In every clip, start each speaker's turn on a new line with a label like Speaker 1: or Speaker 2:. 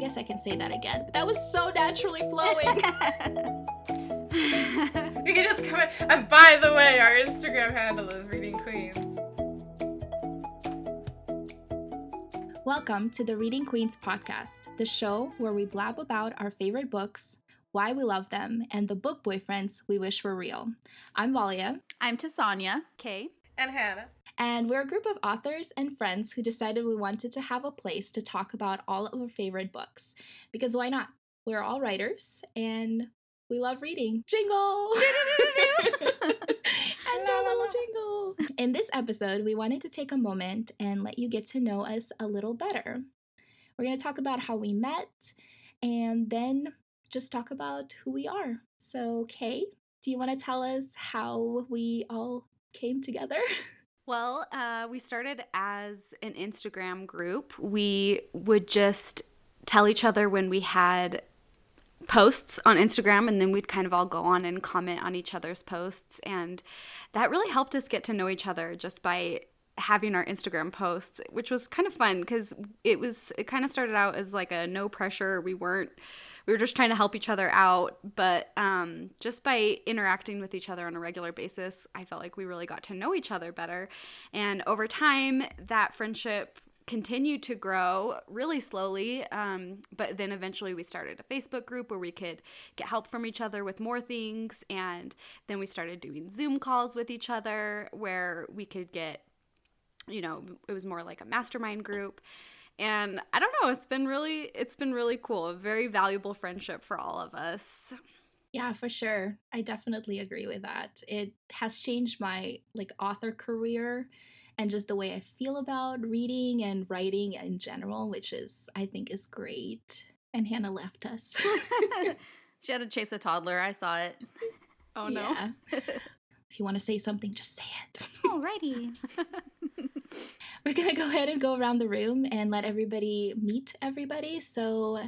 Speaker 1: guess I can say that again. But that was so naturally flowing.
Speaker 2: You can just come in. And by the way, our Instagram handle is Reading Queens.
Speaker 1: Welcome to the Reading Queens podcast, the show where we blab about our favorite books, why we love them, and the book boyfriends we wish were real. I'm Valia.
Speaker 3: I'm Tessonja, Kay,
Speaker 2: and Hanna.
Speaker 1: And we're a group of authors and friends who decided we wanted to have a place to talk about all of our favorite books. Because why not? We're all writers, and we love reading. Jingle! And our little jingle. In this episode, we wanted to take a moment and let you get to know us a little better. We're going to talk about how we met, and then just talk about who we are. So, Kay, do you want to tell us how we all came together?
Speaker 3: Well, we started as an Instagram group. We would just tell each other when we had posts on Instagram, and then we'd kind of all go on and comment on each other's posts. And that really helped us get to know each other just by having our Instagram posts, which was kind of fun because it kind of started out as like a no pressure. We were just trying to help each other out, but just by interacting with each other on a regular basis, I felt like we really got to know each other better. And over time, that friendship continued to grow really slowly, but then eventually we started a Facebook group where we could get help from each other with more things, and then we started doing Zoom calls with each other where we could get, it was more like a mastermind group. And I don't know, it's been really cool. A very valuable friendship for all of us.
Speaker 1: Yeah, for sure. I definitely agree with that. It has changed my author career and just the way I feel about reading and writing in general, which I think is great. And Hanna left us.
Speaker 3: She had to chase a toddler. I saw it. Oh no.
Speaker 1: Yeah. If you want to say something, just say it.
Speaker 3: Alrighty.
Speaker 1: We're going to go ahead and go around the room and let everybody meet everybody. So,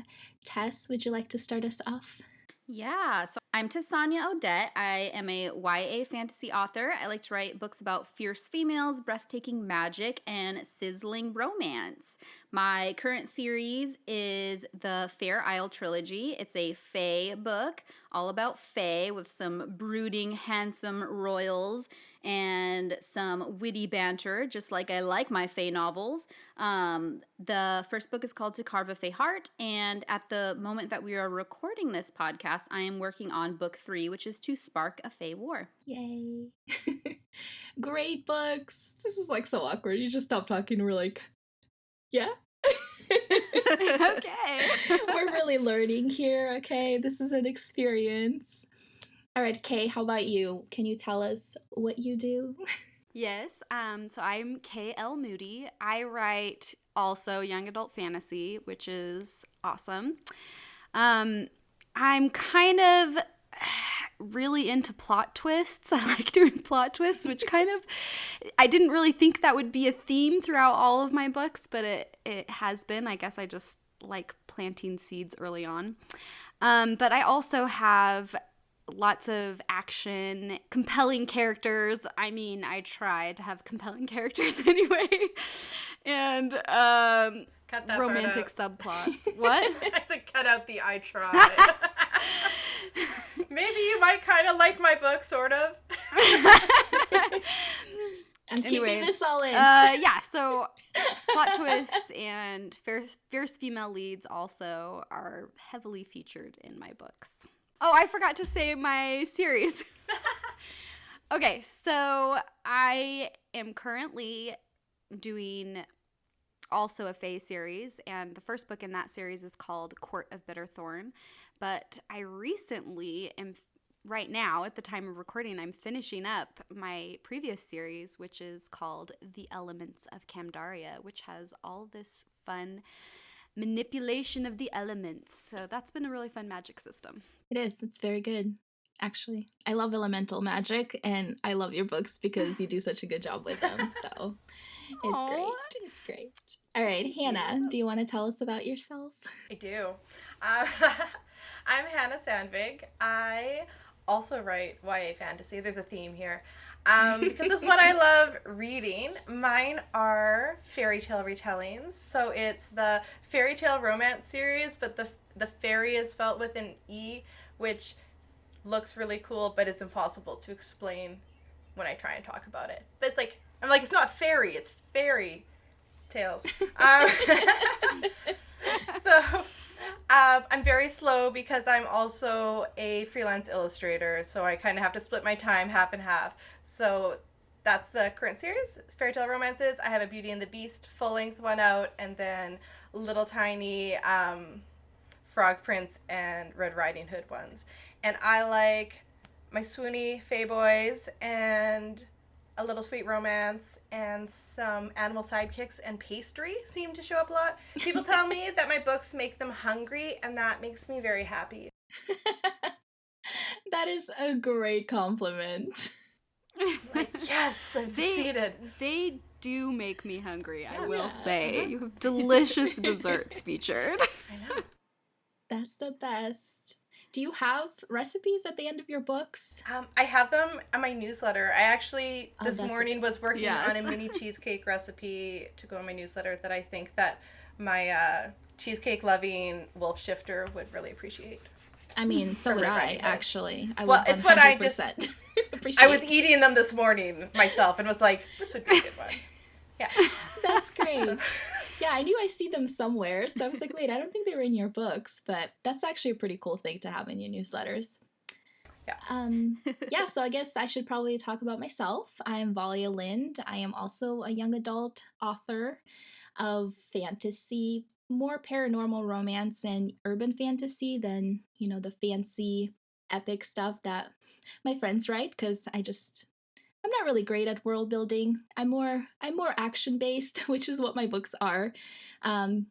Speaker 1: Tess, would you like to start us off?
Speaker 3: Yeah, so I'm Tessonja Odette. I am a YA fantasy author. I like to write books about fierce females, breathtaking magic, and sizzling romance. My current series is the Fair Isle trilogy. It's a fae book, all about fae with some brooding, handsome royals and some witty banter, just like I like my fae novels. The first book is called To Carve a Fae Heart, and at the moment that we are recording this podcast, I am working on book 3, which is To Spark a Fae War.
Speaker 1: Yay. Great books. This is so awkward. You just stop talking and we're like, yeah?
Speaker 3: Okay.
Speaker 1: We're really learning here, okay? This is an experience. All right, Kay, how about you? Can you tell us what you do?
Speaker 3: Yes, so I'm Kay L Moody. I write also young adult fantasy, which is awesome. I'm kind of really into plot twists. I like doing plot twists, which I didn't really think that would be a theme throughout all of my books, but it has been. I guess I just like planting seeds early on. But I also have lots of action, compelling characters. I mean, I try to have compelling characters anyway. And romantic subplots. What?
Speaker 2: I said cut out the I try. Maybe you might kind of like my book, sort of.
Speaker 1: I'm keeping this all in.
Speaker 3: Yeah, so plot twists and fierce female leads also are heavily featured in my books. Oh, I forgot to say my series. Okay, so I am currently doing also a fae series, and the first book in that series is called Court of Bitter Thorn. But I recently right now, at the time of recording, I'm finishing up my previous series, which is called The Elements of Camdaria, which has all this fun manipulation of the elements. So that's been a really fun magic system.
Speaker 1: It is. It's very good, actually. I love elemental magic, and I love your books because you do such a good job with them. So it's
Speaker 3: Aww.
Speaker 1: great. It's great. All right, Hanna, do you want to tell us about yourself?
Speaker 2: I do. I'm Hanna Sandvig. I also write YA fantasy. There's a theme here. Because it's what I love reading. Mine are fairy tale retellings. So it's the fairy tale romance series, but the fairy is spelled with an E, which looks really cool, but is impossible to explain when I try and talk about it. But it's like, I'm like, it's not fairy, it's fairy tales. So I'm very slow because I'm also a freelance illustrator, so I kind of have to split my time half and half. So that's the current series, it's Fairy Tale Romances. I have a Beauty and the Beast full-length one out, and then little tiny Frog Prince and Red Riding Hood ones. And I like my swoony Fae boys and a little sweet romance and some animal sidekicks, and pastry seem to show up a lot. People tell me that my books make them hungry, and that makes me very happy.
Speaker 1: That is a great compliment.
Speaker 2: Like, yes, I've succeeded.
Speaker 3: They do make me hungry, I will
Speaker 1: Yeah.
Speaker 3: say. You have delicious desserts featured.
Speaker 2: I know.
Speaker 1: That's the best. Do you have recipes at the end of your books?
Speaker 2: I have them on my newsletter. I actually
Speaker 1: Oh,
Speaker 2: this
Speaker 1: that's
Speaker 2: morning was working
Speaker 3: Yes.
Speaker 2: on a mini cheesecake recipe to go on my newsletter that I think that my cheesecake loving wolf shifter would really appreciate.
Speaker 1: I mean, so
Speaker 2: For
Speaker 1: would
Speaker 2: Red
Speaker 1: I,
Speaker 2: Riding Hood.
Speaker 1: actually. I
Speaker 2: Well,
Speaker 1: would
Speaker 2: it's what I
Speaker 1: 100%
Speaker 2: I was
Speaker 1: appreciate.
Speaker 2: eating them this morning myself and was like, this would be a good one. Yeah.
Speaker 1: That's great. Yeah, I knew I see them somewhere, so I was like, wait, I don't think they were in your books, but that's actually a pretty cool thing to have in your newsletters.
Speaker 2: Yeah.
Speaker 1: Yeah, so I guess I should probably talk about myself. I'm Valia Lind. I am also a young adult author of fantasy, more paranormal romance and urban fantasy than, the fancy epic stuff that my friends write, because I'm not really great at world building. I'm more action based, which is what my books are. Um,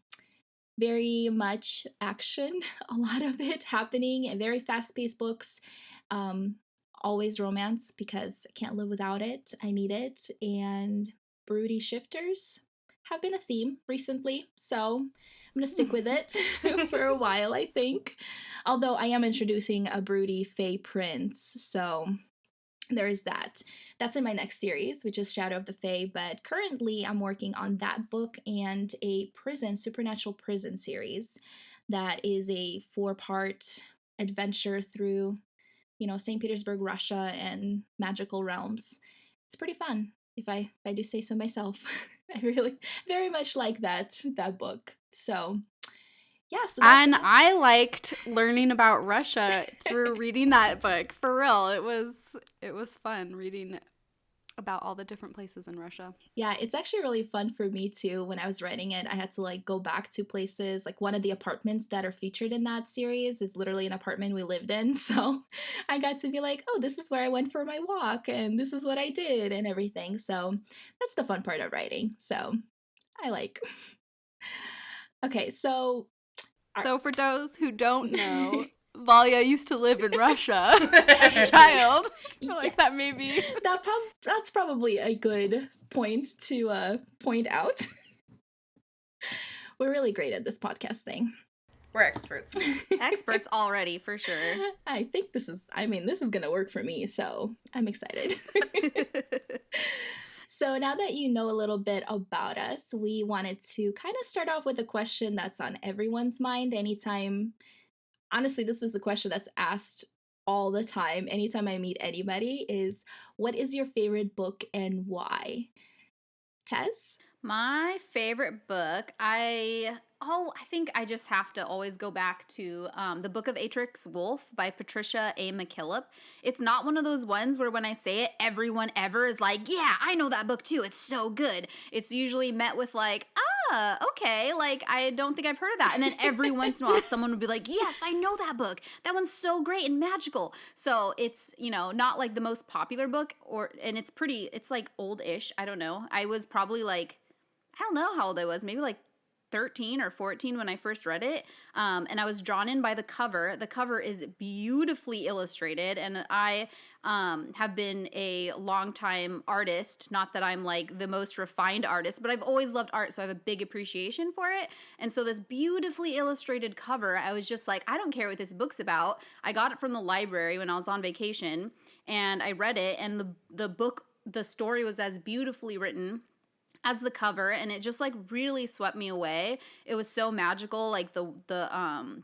Speaker 1: very much action, a lot of it happening, and very fast paced books. Um, Always romance because I can't live without it. I need it. And broody shifters have been a theme recently, so I'm gonna stick with it for a while, I think. Although I am introducing a broody Fae prince, so there is that. That's in my next series, which is Shadow of the Fae, but currently I'm working on that book and a supernatural prison series that is a 4-part adventure through, St. Petersburg, Russia, and magical realms. It's pretty fun, if I do say so myself. I really very much like that book. So yeah, so that's
Speaker 3: And I liked learning about Russia through reading that book. For real, it was fun reading about all the different places in Russia.
Speaker 1: Yeah, it's actually really fun for me too. When I was writing it, I had to go back to places. Like, one of the apartments that are featured in that series is literally an apartment we lived in. So I got to be like, oh, this is where I went for my walk and this is what I did and everything. So that's the fun part of writing. So I like. Okay, so
Speaker 3: So for those who don't know, Valia used to live in Russia as a child. I feel like that maybe.
Speaker 1: that's probably a good point to point out. We're really great at this podcast thing.
Speaker 2: We're experts.
Speaker 3: Experts already, for sure.
Speaker 1: I think this is going to work for me, so I'm excited. So now that you know a little bit about us, we wanted to kind of start off with a question that's on everyone's mind anytime. Honestly, this is a question that's asked all the time anytime I meet anybody is, what is your favorite book and why? Tess?
Speaker 3: My favorite book, I think I just have to always go back to The Book of Atrix Wolf by Patricia A. McKillop. It's not one of those ones where when I say it, everyone ever is like, yeah, I know that book too. It's so good. It's usually met with like, okay, like I don't think I've heard of that. And then every once in a while, someone would be like, yes, I know that book. That one's so great and magical. So it's, not like the most popular book, and it's like old-ish. I don't know. I was probably like, I don't know how old I was, maybe like 13 or 14 when I first read it. And I was drawn in by the cover. The cover is beautifully illustrated, and I have been a longtime artist. Not that I'm like the most refined artist, but I've always loved art, so I have a big appreciation for it. And so this beautifully illustrated cover, I was just like, I don't care what this book's about. I got it from the library when I was on vacation, and I read it, and the story was as beautifully written as the cover, and it just like really swept me away. It was so magical. Like the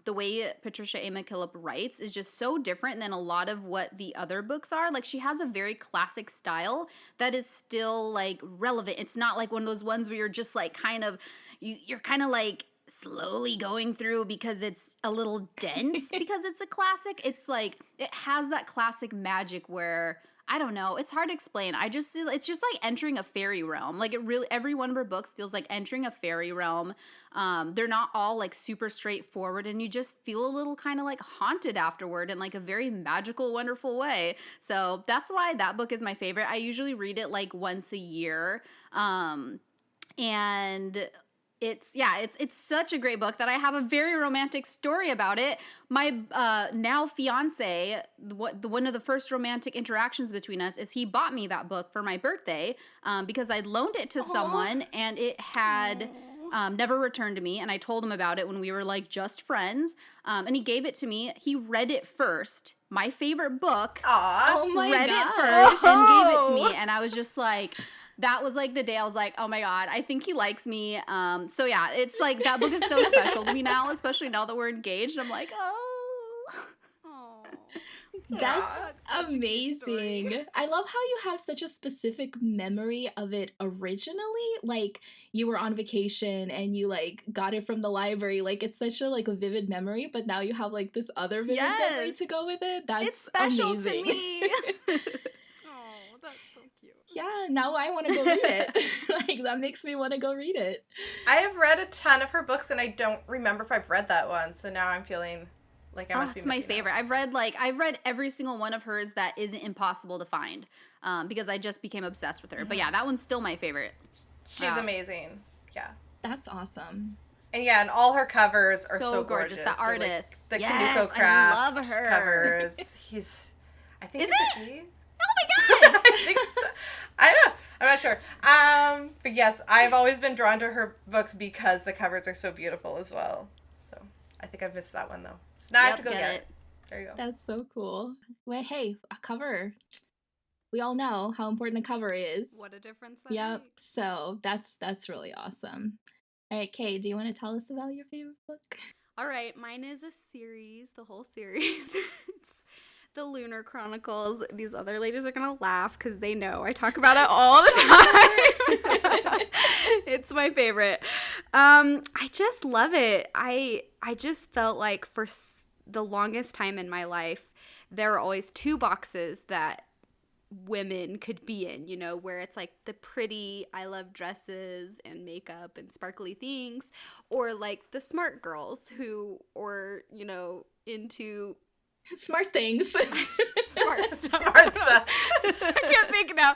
Speaker 3: way Patricia A. McKillop writes is just so different than a lot of what the other books are. Like, she has a very classic style that is still like relevant. It's not like one of those ones where you're just like you're kind of like slowly going through because it's a little dense because it's a classic. It's like it has that classic magic where, I don't know, it's hard to explain. It's just like entering a fairy realm. Like, it really, every one of her books feels like entering a fairy realm. They're not all like super straightforward, and you just feel a little kind of like haunted afterward in like a very magical, wonderful way. So that's why that book is my favorite. I usually read it like once a year. And it's such a great book that I have a very romantic story about it. My now fiance, one of the first romantic interactions between us is he bought me that book for my birthday because I'd loaned it to someone, and it had never returned to me, and I told him about it when we were like just friends, and he gave it to me. He read it first, my favorite book.
Speaker 2: Aw.
Speaker 1: Oh my
Speaker 3: Read
Speaker 1: God.
Speaker 3: it first and gave it to me, and I was just like, that was like the day I was like, oh my God, I think he likes me. So yeah, it's like that book is so special to me now, especially now that we're engaged. I'm like, oh.
Speaker 1: That's
Speaker 2: Aw.
Speaker 1: amazing. I love how you have such a specific memory of it originally. Like, you were on vacation and you like got it from the library. Like, it's such a like a vivid memory, but now you have like this other vivid memory
Speaker 3: Yes.
Speaker 1: to go with it. That's
Speaker 3: It's special
Speaker 1: amazing.
Speaker 3: to me.
Speaker 4: Oh, that's so cute.
Speaker 1: Yeah, now I want to go read it. Like, that makes me want to go read it.
Speaker 2: I have read a ton of her books, and I don't remember if I've read that one. So now I'm feeling like I must be
Speaker 3: It's my
Speaker 2: missing out.
Speaker 3: favorite. I've read every single one of hers that isn't impossible to find, because I just became obsessed with her. But yeah, that one's still my favorite.
Speaker 2: She's
Speaker 3: Wow.
Speaker 2: amazing. Yeah.
Speaker 1: That's awesome.
Speaker 2: And yeah, and all her covers are
Speaker 3: So
Speaker 2: so
Speaker 3: gorgeous.
Speaker 2: gorgeous.
Speaker 3: The
Speaker 2: So, like,
Speaker 3: artist.
Speaker 2: the
Speaker 3: Yes,
Speaker 2: Kanuko Craft
Speaker 3: I love her.
Speaker 2: covers. I think
Speaker 3: Is
Speaker 2: it's
Speaker 3: it?
Speaker 2: a he.
Speaker 3: Oh my God.
Speaker 2: I think so. I don't know. I'm not sure. But yes, I've always been drawn to her books because the covers are so beautiful as well. So I think I've missed that one though. So now I have to go get it. There you go.
Speaker 1: That's so cool. Well, hey, a cover. We all know how important a cover is.
Speaker 4: What a difference that
Speaker 1: Yep.
Speaker 4: makes.
Speaker 1: So that's really awesome. All right, Kay, do you want to tell us about your favorite book?
Speaker 3: All right, mine is a series, the whole series. It's the Lunar Chronicles. These other ladies are gonna laugh because they know I talk about it all the time. It's my favorite. I just love it. I just felt like for the longest time in my life, there were always two boxes that women could be in, you know, where it's like the pretty, I love dresses and makeup and sparkly things, or like the smart girls who, or, you know, into
Speaker 1: Smart things.
Speaker 3: smart stuff.
Speaker 2: Smart stuff.
Speaker 3: I can't think now.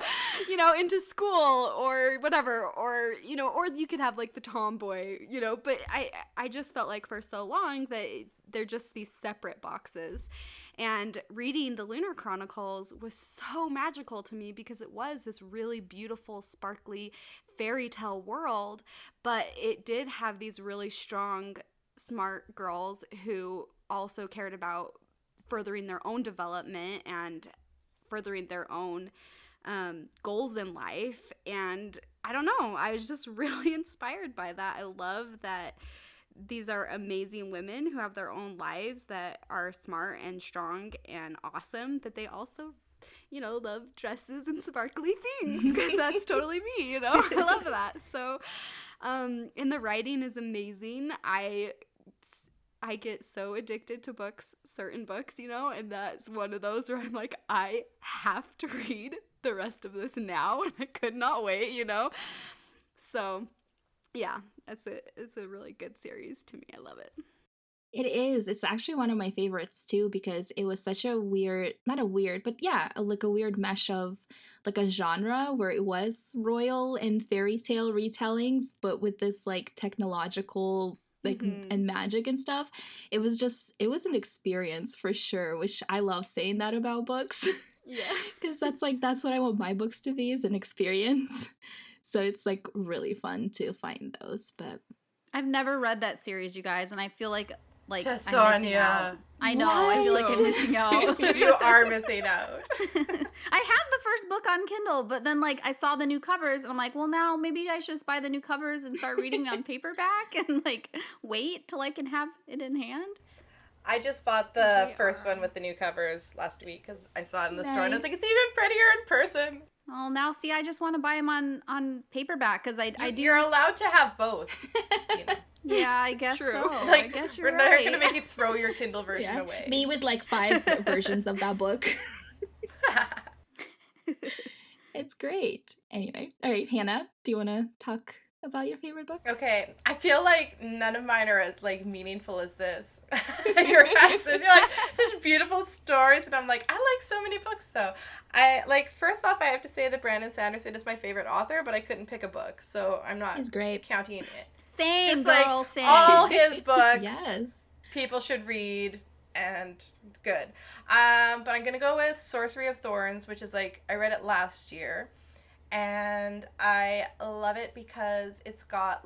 Speaker 3: You know, into school or whatever, or, you know, or you could have like the tomboy, you know, but I just felt like for so long that they're just these separate boxes. And reading the Lunar Chronicles was so magical to me because it was this really beautiful, sparkly fairy tale world, but it did have these really strong, smart girls who also cared about furthering their own development and furthering their own goals in life. And I don't know, I was just really inspired by that. I love that these are amazing women who have their own lives that are smart and strong and awesome, that they also, you know, love dresses and sparkly things, because that's totally me, you know. I love that. So and the writing is amazing. I get so addicted to books, certain books, you know, and that's one of those where I'm like, I have to read the rest of this now, and I could not wait, you know. So yeah, it's a really good series to me. I love it.
Speaker 1: It is. It's actually one of my favorites too because it was such a weird, not a weird, but yeah, like a weird mesh of like a genre where it was royal and fairy tale retellings, but with this like technological like and magic and stuff. It was an experience for sure, which I love saying that about books.
Speaker 3: Yeah.
Speaker 1: Because that's what I want my books to be, is an experience. So it's like really fun to find those. But
Speaker 3: I've never read that series, you guys, and I feel like I'm missing out.
Speaker 2: Tessonja.
Speaker 3: I know. I feel like I'm
Speaker 1: What?
Speaker 3: missing out.
Speaker 2: You are missing out.
Speaker 3: I have the first book on Kindle, but then like I saw the new covers and I'm like, well, now maybe I should just buy the new covers and start reading on paperback and like wait till I can have it in hand.
Speaker 2: I just bought the
Speaker 4: They
Speaker 2: first
Speaker 4: are.
Speaker 2: one with the new covers last week because I saw it in the store and I was
Speaker 1: Nice.
Speaker 2: like, it's even prettier in person.
Speaker 3: Oh, now see, I just want to buy them on paperback because I do.
Speaker 2: You're allowed to have both. You know.
Speaker 3: Yeah, I guess
Speaker 4: True.
Speaker 3: so. I
Speaker 2: Like,
Speaker 3: guess
Speaker 2: we're
Speaker 3: you're
Speaker 2: never
Speaker 3: right.
Speaker 2: gonna make you throw your Kindle version
Speaker 1: yeah,
Speaker 2: away.
Speaker 1: me with like 5 versions of that book. It's great. Anyway, all right, Hannah, do you want to talk about your favorite book?
Speaker 2: Okay, I feel like none of mine are as like meaningful as this. Your guys', you're like such beautiful stories, and I'm like, I like so many books though. I like first off, I have to say that Brandon Sanderson is my favorite author, but I couldn't pick a book, so I'm not
Speaker 1: He's great.
Speaker 2: counting it.
Speaker 3: Same,
Speaker 2: Just
Speaker 3: girl,
Speaker 2: like
Speaker 3: same.
Speaker 2: all his books,
Speaker 1: Yes.
Speaker 2: people should read and good. But I'm gonna go with Sorcery of Thorns, which is like I read it last year, and I love it because it's got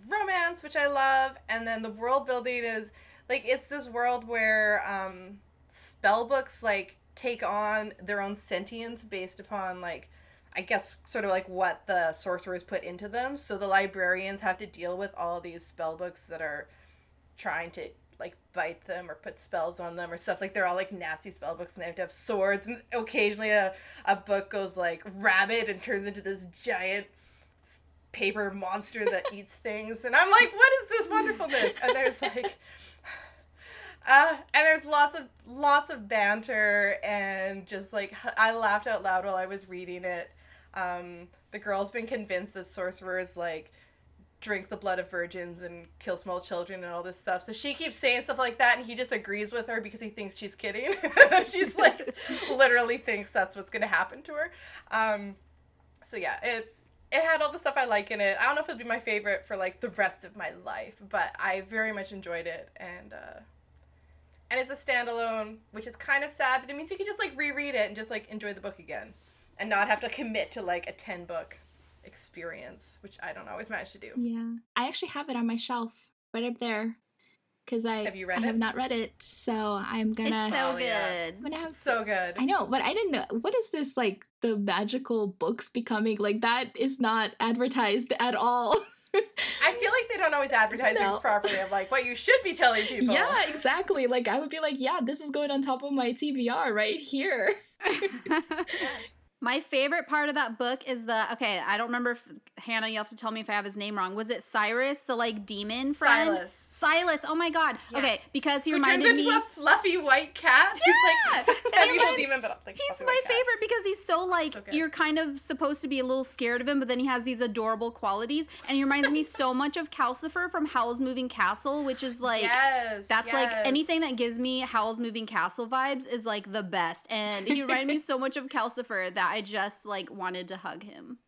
Speaker 2: romance, which I love, and then the world building is like it's this world where spell books like take on their own sentience based upon like I guess sort of like what the sorcerers put into them. So the librarians have to deal with all these spell books that are trying to like bite them or put spells on them or stuff. Like they're all like nasty spell books and they have to have swords, and occasionally a book goes like rabid and turns into this giant paper monster that eats things, and I'm like, what is this wonderfulness? And there's like and there's lots of banter, and just like I laughed out loud while I was reading it. The girl's been convinced that sorcerers like drink the blood of virgins and kill small children and all this stuff. So she keeps saying stuff like that, and he just agrees with her because he thinks she's kidding. She's like literally thinks that's what's gonna happen to her. So yeah, it had all the stuff I like in it. I don't know if it'd be my favorite for like the rest of my life, but I very much enjoyed it, and it's a standalone, which is kind of sad, but it means you can just like reread it and just like enjoy the book again, and not have to commit to like a 10-book experience, which I don't always manage to do.
Speaker 1: Yeah. I actually have it on my shelf right up there because
Speaker 2: Have you read
Speaker 1: I have
Speaker 2: it?
Speaker 1: not read it, so I'm gonna.
Speaker 3: It's so
Speaker 2: Oh, yeah.
Speaker 3: good.
Speaker 1: I'm gonna have.
Speaker 2: So good.
Speaker 1: I know, but I didn't know. What is this like? The magical books becoming like that is not advertised at all.
Speaker 2: I feel like they don't always advertise things
Speaker 1: No.
Speaker 2: properly of like what you should be telling people.
Speaker 1: Yeah, exactly. Like I would be like, yeah, this is going on top of my TBR right here.
Speaker 3: My favorite part of that book is okay, I don't remember if, Hannah, you have to tell me if I have his name wrong. Was it Cyrus, the like demon friend? Silas, oh my god.
Speaker 2: Yeah.
Speaker 3: Okay, because he
Speaker 2: Who turns
Speaker 3: reminded
Speaker 2: into
Speaker 3: me.
Speaker 2: a fluffy white cat.
Speaker 3: Yeah!
Speaker 2: He's like an
Speaker 3: And
Speaker 2: evil
Speaker 3: like,
Speaker 2: demon, but like
Speaker 3: He's
Speaker 2: fluffy
Speaker 3: my
Speaker 2: white cat.
Speaker 3: favorite because he's so like
Speaker 2: So good.
Speaker 3: you're kind of supposed to be a little scared of him, but then he has these adorable qualities, and he reminds me so much of Calcifer from Howl's Moving Castle, which is like that's like anything that gives me Howl's Moving Castle vibes is like the best, and he reminded me so much of Calcifer that I just like wanted to hug him.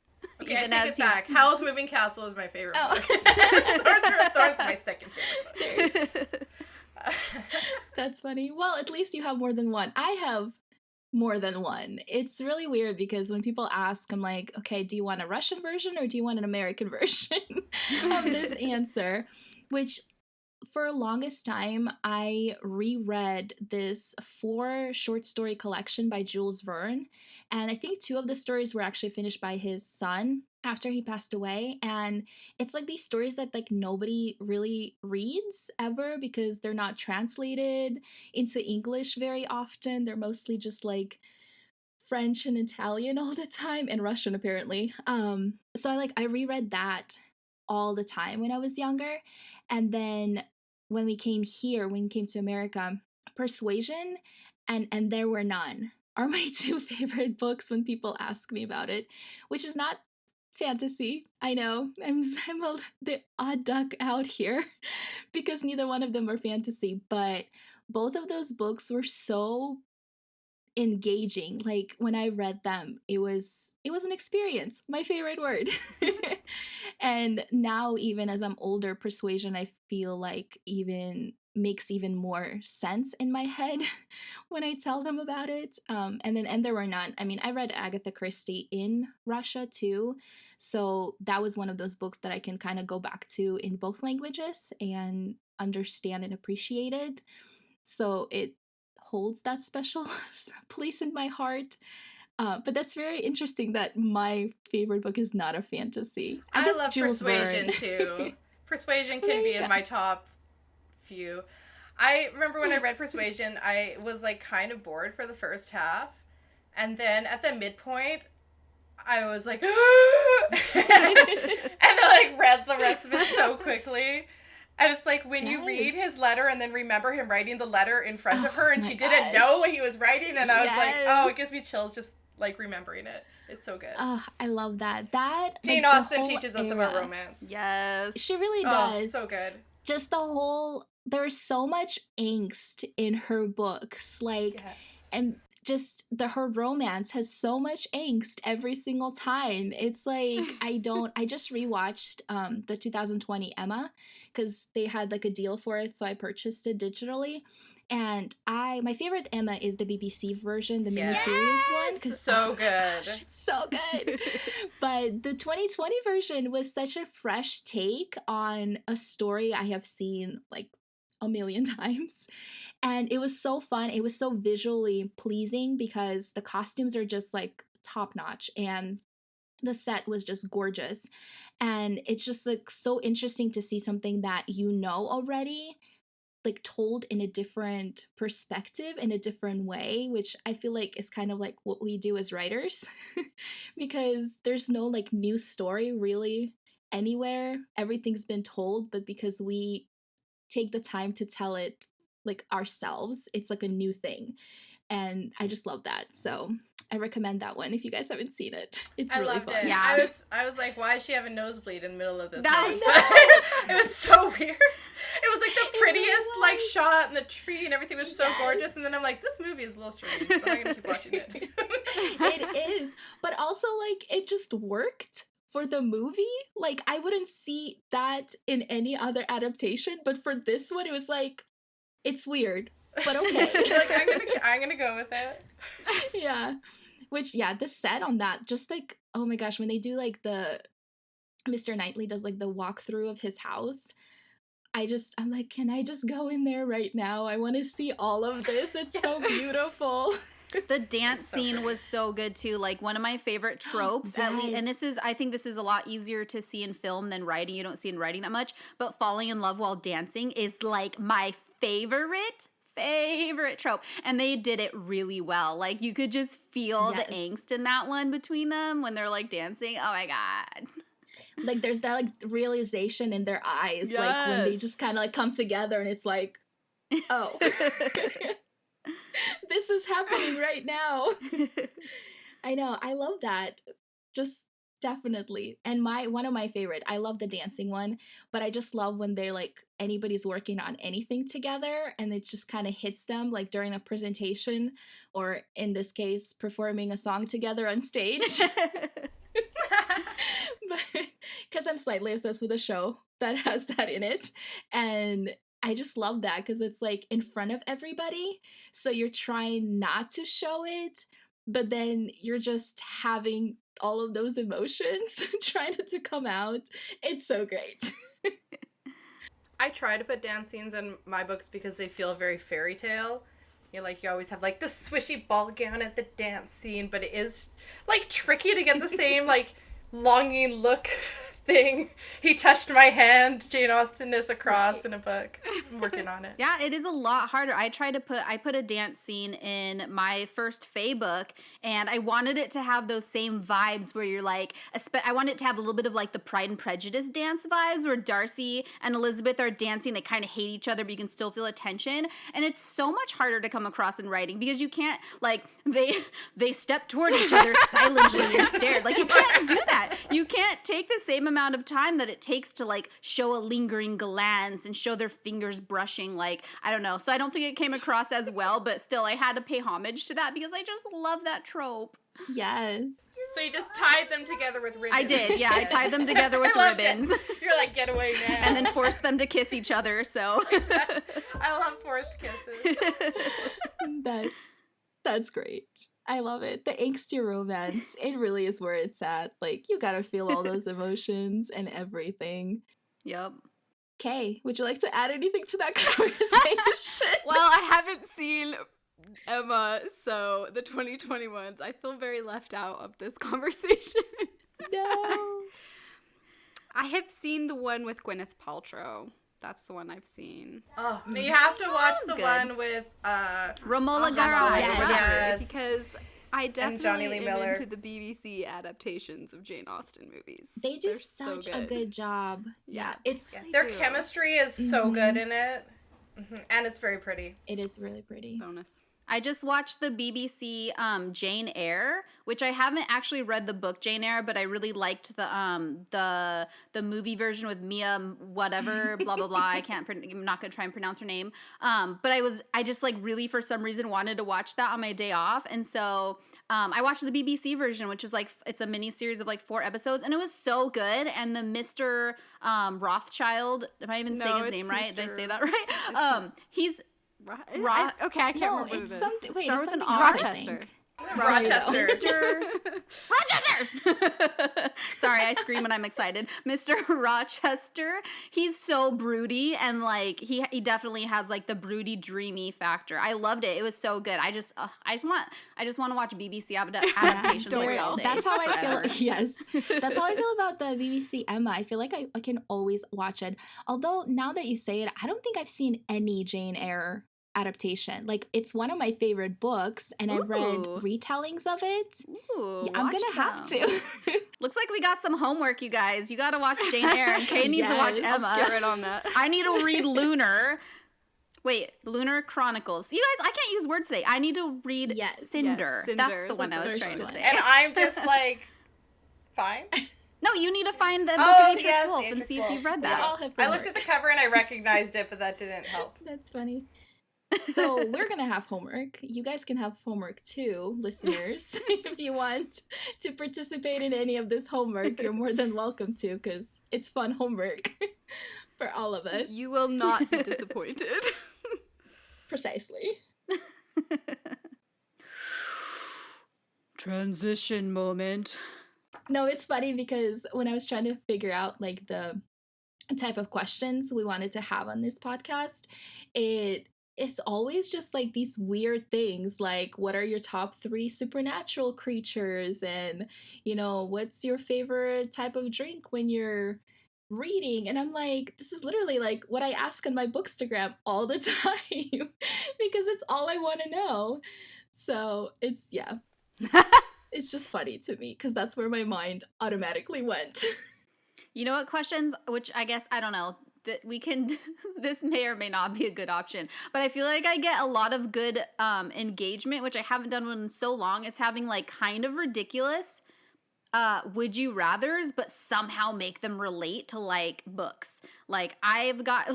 Speaker 2: Okay, I
Speaker 3: Even
Speaker 2: take
Speaker 3: as
Speaker 2: it
Speaker 3: he's-
Speaker 2: back. Howl's Moving Castle is my favorite
Speaker 1: Oh.
Speaker 2: book. Sorcerer of Thorns is my second favorite book.
Speaker 1: That's funny. Well, at least you have more than one. I have more than one. It's really weird because when people ask, I'm like, okay, do you want a Russian version or do you want an American version of this answer? Which for longest time, I reread this 4 short story collection by Jules Verne. And I think 2 of the stories were actually finished by his son after he passed away. And it's like these stories that like nobody really reads ever because they're not translated into English very often. They're mostly just like French and Italian all the time, and Russian apparently. So I reread that all the time when I was younger. And then when we came to America, Persuasion and There Were None are my 2 favorite books when people ask me about it, which is not fantasy. I know. I'm the odd duck out here because neither one of them are fantasy, but both of those books were so engaging. Like when I read them, it was an experience, my favorite word. And now even as I'm older, Persuasion I feel like even makes even more sense in my head when I tell them about it. And There Were None. I mean, I read Agatha Christie in Russia too. So that was one of those books that I can kind of go back to in both languages and understand and appreciate it. So it holds that special place in my heart. But that's very interesting that my favorite book is not a fantasy. I
Speaker 2: I
Speaker 1: guess
Speaker 2: love
Speaker 1: Jules
Speaker 2: Persuasion
Speaker 1: Verne.
Speaker 2: too. Persuasion
Speaker 1: There
Speaker 2: can be
Speaker 1: you
Speaker 2: in
Speaker 1: go.
Speaker 2: my top few. I remember when I read Persuasion, I was like kind of bored for the first half. And then at the midpoint, I was like, and I like read the rest of it so quickly. And it's like when you read
Speaker 1: Yes.
Speaker 2: his letter and then remember him writing the letter in front of
Speaker 1: Oh
Speaker 2: her and
Speaker 1: my
Speaker 2: she didn't know what
Speaker 1: gosh.
Speaker 2: he was writing. And I was like, oh, it
Speaker 1: Yes.
Speaker 2: gives me chills just like remembering it. It's so good.
Speaker 1: Oh, I love that. That,
Speaker 2: Jane
Speaker 1: like, the
Speaker 2: Austen
Speaker 1: whole
Speaker 2: teaches us about
Speaker 1: era.
Speaker 2: romance.
Speaker 3: Yes.
Speaker 1: She really
Speaker 2: Oh,
Speaker 1: does.
Speaker 2: so good.
Speaker 1: Just the whole, there's so much angst in her books. Like,
Speaker 2: Yes.
Speaker 1: and just her romance has so much angst every single time. It's like I just rewatched the 2020 Emma because they had like a deal for it, so I purchased it digitally. And my favorite Emma is the BBC version, the
Speaker 2: Yes.
Speaker 1: miniseries one, because
Speaker 2: So good.
Speaker 1: it's so good. But the 2020 version was such a fresh take on a story I have seen like a million times. And it was so fun. It was so visually pleasing because the costumes are just like top notch and the set was just gorgeous. And it's just like so interesting to see something that you know already like told in a different perspective in a different way, which I feel like is kind of like what we do as writers because there's no like new story really anywhere. Everything's been told, but because we take the time to tell it like ourselves, it's like a new thing. And I just love that. So I recommend that one if you guys haven't seen it. It's
Speaker 2: I
Speaker 1: really
Speaker 2: loved
Speaker 1: fun.
Speaker 2: it.
Speaker 3: Yeah.
Speaker 2: I was like, why does she have a nosebleed in the middle of this?
Speaker 3: That
Speaker 2: note?
Speaker 3: was
Speaker 2: It was so weird. It was like the
Speaker 1: It
Speaker 2: prettiest
Speaker 1: really
Speaker 2: like
Speaker 1: was.
Speaker 2: shot and the tree and everything was so
Speaker 1: Yes.
Speaker 2: gorgeous. And then I'm like, this movie is a little strange, but I'm gonna keep watching it.
Speaker 1: It is. But also like it just worked for the movie. Like I wouldn't see that in any other adaptation, but for this one it was like it's weird, but okay.
Speaker 2: Like I'm gonna go with it.
Speaker 1: Yeah. Which yeah, the set on that just like oh my gosh, when they do like the Mr. Knightley does like the walkthrough of his house. I'm like, can I just go in there right now? I want to see all of this. It's so beautiful.
Speaker 3: The dance
Speaker 2: So
Speaker 3: scene
Speaker 2: pretty.
Speaker 3: was so good too. Like one of my favorite tropes, at least, and
Speaker 1: Yes.
Speaker 3: I think this is a lot easier to see in film than writing. You don't see in writing that much, but falling in love while dancing is like my favorite trope, and they did it really well. Like you could just feel the
Speaker 1: Yes.
Speaker 3: angst in that one between them when they're like dancing. Oh my god.
Speaker 1: Like there's that like realization in their eyes, like when they
Speaker 3: Yes.
Speaker 1: just kind of like come together and it's like, oh, this is happening right now. I know. I love that. Just definitely. And one of my favorite, I love the dancing one, but I just love when they're like anybody's working on anything together and it just kind of hits them like during a presentation or in this case performing a song together on stage. Because I'm slightly obsessed with a show that has that in it. And I just love that because it's like in front of everybody. So you're trying not to show it, but then you're just having all of those emotions trying to come out. It's so great.
Speaker 2: I try to put dance scenes in my books because they feel very fairy tale. You always have like the swishy ball gown at the dance scene, but it is like tricky to get the same like longing look thing. He touched my hand, Jane Austen is across in a book. I'm working on it.
Speaker 3: Yeah, it is a lot harder. I put a dance scene in my first Fae book, and I wanted it to have those same vibes where you're like, I wanted it to have a little bit of like the Pride and Prejudice dance vibes where Darcy and Elizabeth are dancing. They kind of hate each other, but you can still feel a tension. And it's so much harder to come across in writing because you can't like they step toward each other silently and stare. Like you can't do that. You can't take the same amount of time that it takes to like show a lingering glance and show their fingers brushing. Like I don't know. So I don't think it came across as well, but still I had to pay homage to that because I just love that trope.
Speaker 1: Yes.
Speaker 3: You're
Speaker 2: So you just tied them together with ribbons.
Speaker 3: I did, yeah. I tied them together with
Speaker 2: I love
Speaker 3: ribbons.
Speaker 2: it. You're like, get away now.
Speaker 3: And then forced them to kiss each other, so.
Speaker 2: I love forced kisses.
Speaker 1: That's great. I love it. The angsty romance, it really is where it's at. Like, you gotta feel all those emotions and everything.
Speaker 3: Yep.
Speaker 1: Kay, would you like to add anything to that conversation?
Speaker 4: Well, I haven't seen Emma, so the 2021s, I feel very left out of this conversation.
Speaker 1: No.
Speaker 3: I have seen the one with Gwyneth Paltrow. That's the one I've seen.
Speaker 2: Oh, you have to watch the
Speaker 3: good.
Speaker 2: one with
Speaker 3: Romola
Speaker 2: Romola,
Speaker 3: Garai.
Speaker 2: yes.
Speaker 3: Because I
Speaker 2: Johnny
Speaker 3: definitely
Speaker 2: Lee
Speaker 3: am
Speaker 2: Miller.
Speaker 3: into the BBC adaptations of Jane Austen movies.
Speaker 1: They do
Speaker 3: They're so
Speaker 1: such a good job.
Speaker 3: Yeah.
Speaker 1: It's
Speaker 2: Yeah, their
Speaker 3: do.
Speaker 2: chemistry is so good in it. And it's very pretty.
Speaker 1: it is really pretty.
Speaker 3: bonus. I just watched the BBC Jane Eyre, which I haven't actually read the book Jane Eyre, but I really liked the movie version with Mia whatever blah blah blah. I'm not gonna try and pronounce her name. But I just like really for some reason wanted to watch that on my day off, and so I watched the BBC version, which is like it's a mini series of like 4 episodes, and it was so good. And the Mr. Rothschild, am I even saying his name right? Did I say that right? He's
Speaker 4: Okay, I can't
Speaker 1: No,
Speaker 4: remember who
Speaker 1: it's
Speaker 4: this.
Speaker 1: something. Wait,
Speaker 3: Start
Speaker 1: it's
Speaker 3: with an
Speaker 1: something
Speaker 3: R.
Speaker 1: else, I
Speaker 4: Rochester.
Speaker 1: think.
Speaker 2: Rochester.
Speaker 3: Mr. Rochester. Sorry, I scream when I'm excited. Mr. Rochester. He's so broody, and like he definitely has like the broody, dreamy factor. I loved it. It was so good. I just want to watch BBC adaptations
Speaker 1: Don't
Speaker 3: like
Speaker 1: worry,
Speaker 3: all day.
Speaker 1: that's how I
Speaker 3: forever.
Speaker 1: feel. Yes, that's how I feel about the BBC Emma. I feel like I can always watch it. Although now that you say it, I don't think I've seen any Jane Eyre adaptation. Like, it's one of my favorite books, and I've read
Speaker 3: Ooh.
Speaker 1: retellings of it.
Speaker 3: Ooh,
Speaker 1: Yeah, I'm
Speaker 3: watch
Speaker 1: gonna have
Speaker 3: them.
Speaker 1: to.
Speaker 3: Looks like we got some homework, you guys. You got to watch Jane Eyre, and Kay needs to watch
Speaker 1: Yes.
Speaker 3: Emma.
Speaker 4: I'll get right on that.
Speaker 3: I need to read Lunar. Wait, Lunar Chronicles. You guys, I can't use words today. I need to read
Speaker 1: Yes,
Speaker 3: Cinder.
Speaker 4: yes,
Speaker 3: That's
Speaker 4: Cinder
Speaker 3: the
Speaker 4: is
Speaker 3: one
Speaker 4: the
Speaker 3: I was
Speaker 1: first
Speaker 3: trying to
Speaker 1: one.
Speaker 3: say.
Speaker 2: And I'm just like, fine.
Speaker 3: No, you need to find the book
Speaker 2: Oh,
Speaker 3: of Atrix
Speaker 2: yes,
Speaker 3: Wolf
Speaker 2: the
Speaker 3: and
Speaker 2: Atrix
Speaker 3: see if you've
Speaker 2: Wolf.
Speaker 3: read
Speaker 1: We
Speaker 3: that.
Speaker 1: all have
Speaker 2: I
Speaker 1: homework.
Speaker 2: looked at the cover and I recognized it, but that didn't help.
Speaker 1: That's funny. So we're gonna have homework. You guys can have homework too, listeners. If you want to participate in any of this homework, you're more than welcome to, because it's fun homework for all of us.
Speaker 4: You will not be disappointed.
Speaker 1: Precisely.
Speaker 3: Transition moment.
Speaker 1: No, it's funny because when I was trying to figure out like the type of questions we wanted to have on this podcast, it's always just like these weird things like, what are your top 3 supernatural creatures, and what's your favorite type of drink when you're reading? And I'm like, this is literally like what I ask on my Bookstagram all the time because it's all I want to know. So it's it's just funny to me because that's where my mind automatically went.
Speaker 3: You know what questions, which I guess, I don't know, that we can, this may or may not be a good option, but I feel like I get a lot of good engagement, which I haven't done in so long, is having like kind of ridiculous would you rathers, but somehow make them relate to like books. Like I've got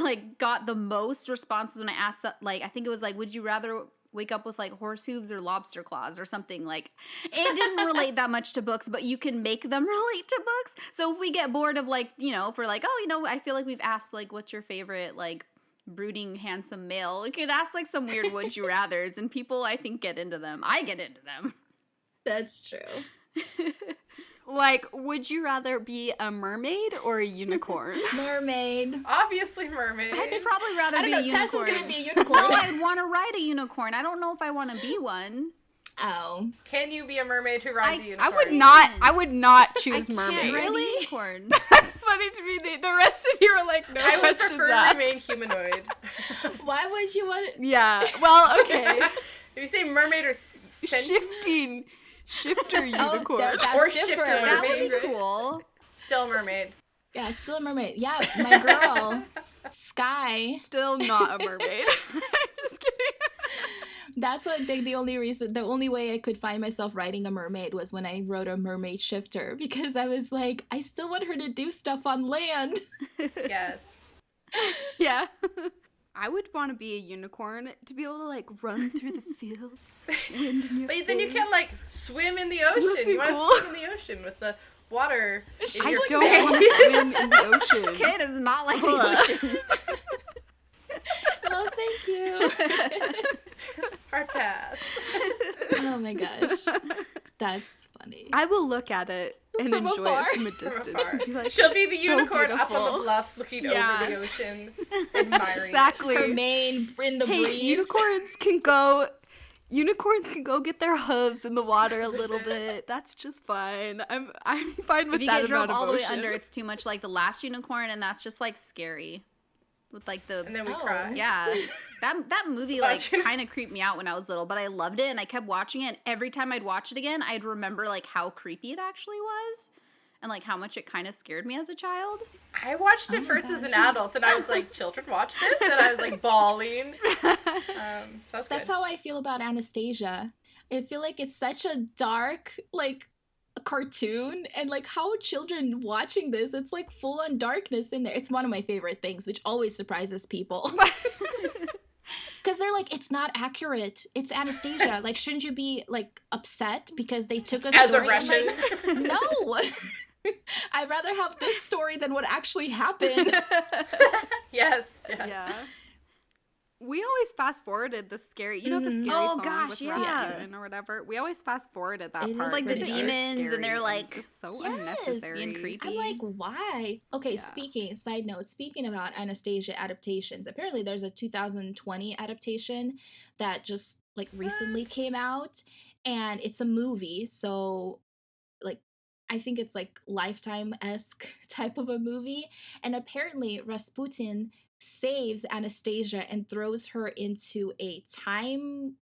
Speaker 3: the most responses when I asked, like, I think it was like, would you rather wake up with like horse hooves or lobster claws or something? Like, it didn't relate that much to books, but you can make them relate to books. So if we get bored of like, if we're like, I feel like we've asked like, what's your favorite like brooding handsome male, we could ask like some weird would you rathers, and people I think get into them. I get into them.
Speaker 1: That's true.
Speaker 4: Like, would you rather be a mermaid or a unicorn?
Speaker 1: Mermaid.
Speaker 2: Obviously, mermaid.
Speaker 3: I'd probably rather
Speaker 1: I don't
Speaker 3: be
Speaker 1: know,
Speaker 3: a unicorn.
Speaker 1: Tess is gonna be a unicorn.
Speaker 3: No, I'd want to ride a unicorn. I don't know if I want to be one.
Speaker 1: Oh.
Speaker 2: Can you be a mermaid who rides a
Speaker 4: I
Speaker 2: unicorn?
Speaker 4: would not choose
Speaker 3: I can't
Speaker 4: mermaid.
Speaker 3: ride a
Speaker 1: Really?
Speaker 3: unicorn.
Speaker 4: That's funny to me. The rest of you are like, no
Speaker 2: I would
Speaker 4: questions
Speaker 2: prefer to
Speaker 4: asked.
Speaker 2: remain humanoid.
Speaker 1: Why would you want it?
Speaker 4: Yeah. Well, okay.
Speaker 2: If you say mermaid or
Speaker 4: Shifter unicorn.
Speaker 1: that's
Speaker 2: Or
Speaker 1: different.
Speaker 2: shifter
Speaker 3: That
Speaker 2: mermaid.
Speaker 3: would be cool.
Speaker 2: Still mermaid.
Speaker 1: Yeah, still a mermaid. Yeah, my girl, Sky.
Speaker 4: Still not a mermaid. Just kidding.
Speaker 1: That's what the only way I could find myself writing a mermaid was when I wrote a mermaid shifter, because I was like, I still want her to do stuff on land.
Speaker 2: Yes.
Speaker 4: Yeah. I would want to be a unicorn to be able to like run through the fields, wind in your
Speaker 2: But then you
Speaker 4: face.
Speaker 2: can't like swim in the
Speaker 4: That's
Speaker 2: ocean.
Speaker 4: so
Speaker 2: You want to
Speaker 4: cool.
Speaker 2: swim in the ocean with the water in
Speaker 1: She's
Speaker 4: I
Speaker 2: your
Speaker 1: like,
Speaker 4: don't
Speaker 2: face.
Speaker 4: want to swim in the ocean.
Speaker 3: Kay does not like the
Speaker 4: Ugh.
Speaker 3: ocean.
Speaker 1: Oh, thank you.
Speaker 2: Hard pass.
Speaker 1: Oh my gosh. That's funny.
Speaker 4: I will look at it and
Speaker 1: From
Speaker 4: enjoy
Speaker 1: afar.
Speaker 4: it from a
Speaker 2: From
Speaker 4: distance
Speaker 2: afar.
Speaker 4: and be like,
Speaker 2: She'll be the
Speaker 4: "It's so
Speaker 2: unicorn up on the
Speaker 4: beautiful."
Speaker 2: bluff looking
Speaker 4: Yeah.
Speaker 2: over the ocean, admiring
Speaker 4: Exactly.
Speaker 1: Her mane in the
Speaker 4: Hey,
Speaker 1: breeze.
Speaker 4: unicorns can go get their hooves in the water a little bit. That's just fine. I'm fine with
Speaker 3: If you
Speaker 4: that
Speaker 3: get drove
Speaker 4: amount of
Speaker 3: all the way
Speaker 4: ocean.
Speaker 3: under, it's too much like the last unicorn, and that's just like scary. With like the
Speaker 2: And then we
Speaker 1: Oh.
Speaker 2: cry.
Speaker 3: yeah, that movie like
Speaker 2: Last uni-
Speaker 3: kind of creeped me out when I was little, but I loved it and I kept watching it. And every time I'd watch it again, I'd remember like how creepy it actually was, and like how much it kind of scared me as a child.
Speaker 2: I watched it
Speaker 1: Oh my
Speaker 2: first as an
Speaker 1: gosh.
Speaker 2: adult, and I was like, children watch this? And I was like bawling. So that's
Speaker 1: That's
Speaker 2: good.
Speaker 1: how I feel about Anastasia. I feel like it's such a dark, like, a cartoon, and like how children watching this, it's like full on darkness in there. It's one of my favorite things, which always surprises people. Because they're like, it's not accurate. It's Anastasia. Like, shouldn't you be like upset because they took a
Speaker 2: As a
Speaker 1: story? I'm
Speaker 2: Russian.
Speaker 1: like, no. I'd rather have this story than what actually happened.
Speaker 2: Yes.
Speaker 4: Yeah. We always fast forwarded the scary, you know, the
Speaker 1: Mhm.
Speaker 4: scary
Speaker 3: Oh,
Speaker 4: song
Speaker 3: gosh,
Speaker 4: with
Speaker 3: yeah.
Speaker 4: Rasputin or whatever. We always fast forwarded that
Speaker 1: It
Speaker 4: part.
Speaker 1: is
Speaker 3: like the
Speaker 1: pretty
Speaker 4: because it was
Speaker 3: demons, and they're
Speaker 4: scary
Speaker 3: like,
Speaker 4: just so
Speaker 1: Yes.
Speaker 4: unnecessary
Speaker 3: and creepy.
Speaker 1: I'm like, why? Okay,
Speaker 4: Yeah.
Speaker 1: side note, speaking about Anastasia adaptations, apparently there's a 2020 adaptation that just like recently
Speaker 2: What?
Speaker 1: came out, and it's a movie, so like I think it's like Lifetime-esque type of a movie, and apparently Rasputin saves Anastasia and throws her into a time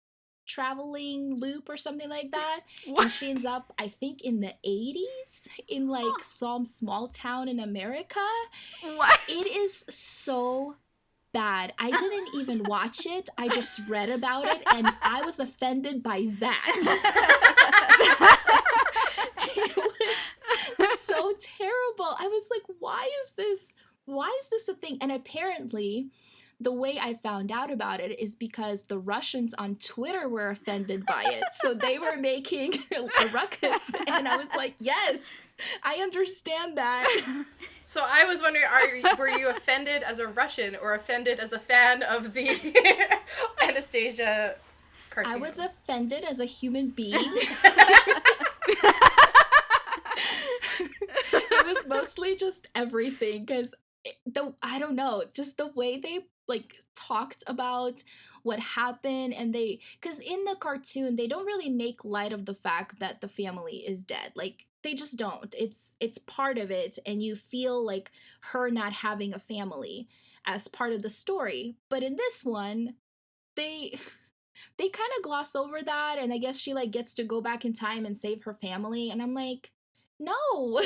Speaker 1: traveling loop or something like that, and she ends up, I think, in the 80s in like some small town in America.
Speaker 4: What?
Speaker 1: It is so bad. I didn't even watch it. I just read about it, and I was offended by that. It was so terrible. I was like, why is this a thing? And apparently the way I found out about it is because the Russians on Twitter were offended by it. So they were making a ruckus, and I was like, yes, I understand that.
Speaker 2: So I was wondering, were you offended as a Russian or offended as a fan of the Anastasia cartoon?
Speaker 1: I was offended as a human being. It was mostly just everything, because I don't know, just the way they like talked about what happened, and because in the cartoon they don't really make light of the fact that the family is dead. Like, they just don't. It's part of it, and you feel like her not having a family as part of the story. But in this one, they they kind of gloss over that, and I guess she like gets to go back in time and save her family, and I'm like, no.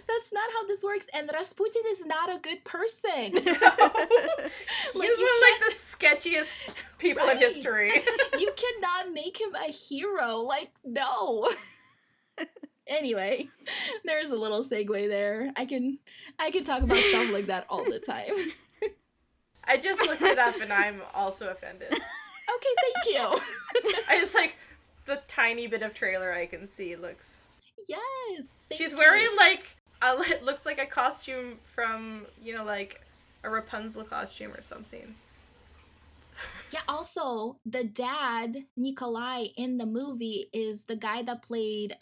Speaker 1: That's not how this works, and Rasputin is not a good person.
Speaker 2: He's
Speaker 1: Like,
Speaker 2: one of
Speaker 1: you
Speaker 2: like the sketchiest people in
Speaker 1: Right.
Speaker 2: history.
Speaker 1: You cannot make him a hero. Like, no. Anyway, there's a little segue there. I can talk about stuff like that all the time.
Speaker 2: I just looked it up and I'm also offended.
Speaker 1: Okay, thank you.
Speaker 2: I just like the tiny bit of trailer I can see looks.
Speaker 1: Yes.
Speaker 2: She's
Speaker 1: thank
Speaker 2: wearing
Speaker 1: you.
Speaker 2: like it looks like a costume from, you know, like a Rapunzel costume or something.
Speaker 1: Yeah, also, the dad, Nikolai, in the movie is the guy that played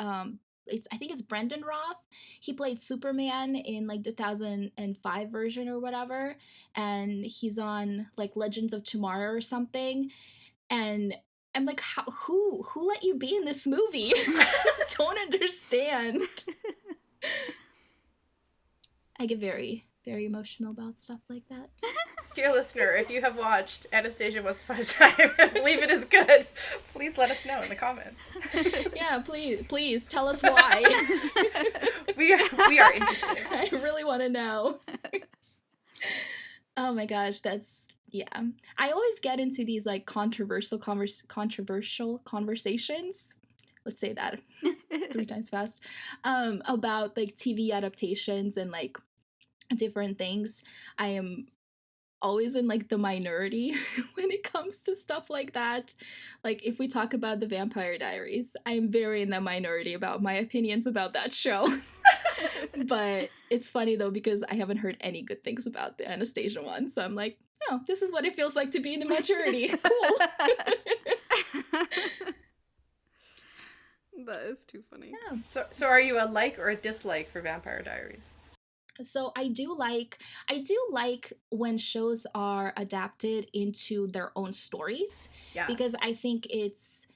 Speaker 1: I think it's Brendan Roth. He played Superman in like the 2005 version or whatever, and he's on like Legends of Tomorrow or something. And I'm like, who let you be in this movie? Don't understand. I get very, very emotional about stuff like that.
Speaker 2: Dear listener, if you have watched Anastasia Once Upon a Time and believe it is good, please let us know in the comments.
Speaker 1: Yeah, please tell us why.
Speaker 2: We are interested.
Speaker 1: I really want to know. Oh my gosh, yeah. I always get into these like controversial conversations. Let's say that 3 times fast. About like TV adaptations and like different things. I am always in like the minority when it comes to stuff like that. Like if we talk about the Vampire Diaries, I'm very in the minority about my opinions about that show. But it's funny though because I haven't heard any good things about the Anastasia one. So I'm like, oh, this is what it feels like to be in the majority. Cool.
Speaker 4: That is too funny.
Speaker 1: Yeah.
Speaker 2: So are you a like or a dislike for Vampire Diaries?
Speaker 1: So I do like when shows are adapted into their own stories.
Speaker 2: Yeah.
Speaker 1: Because I think it's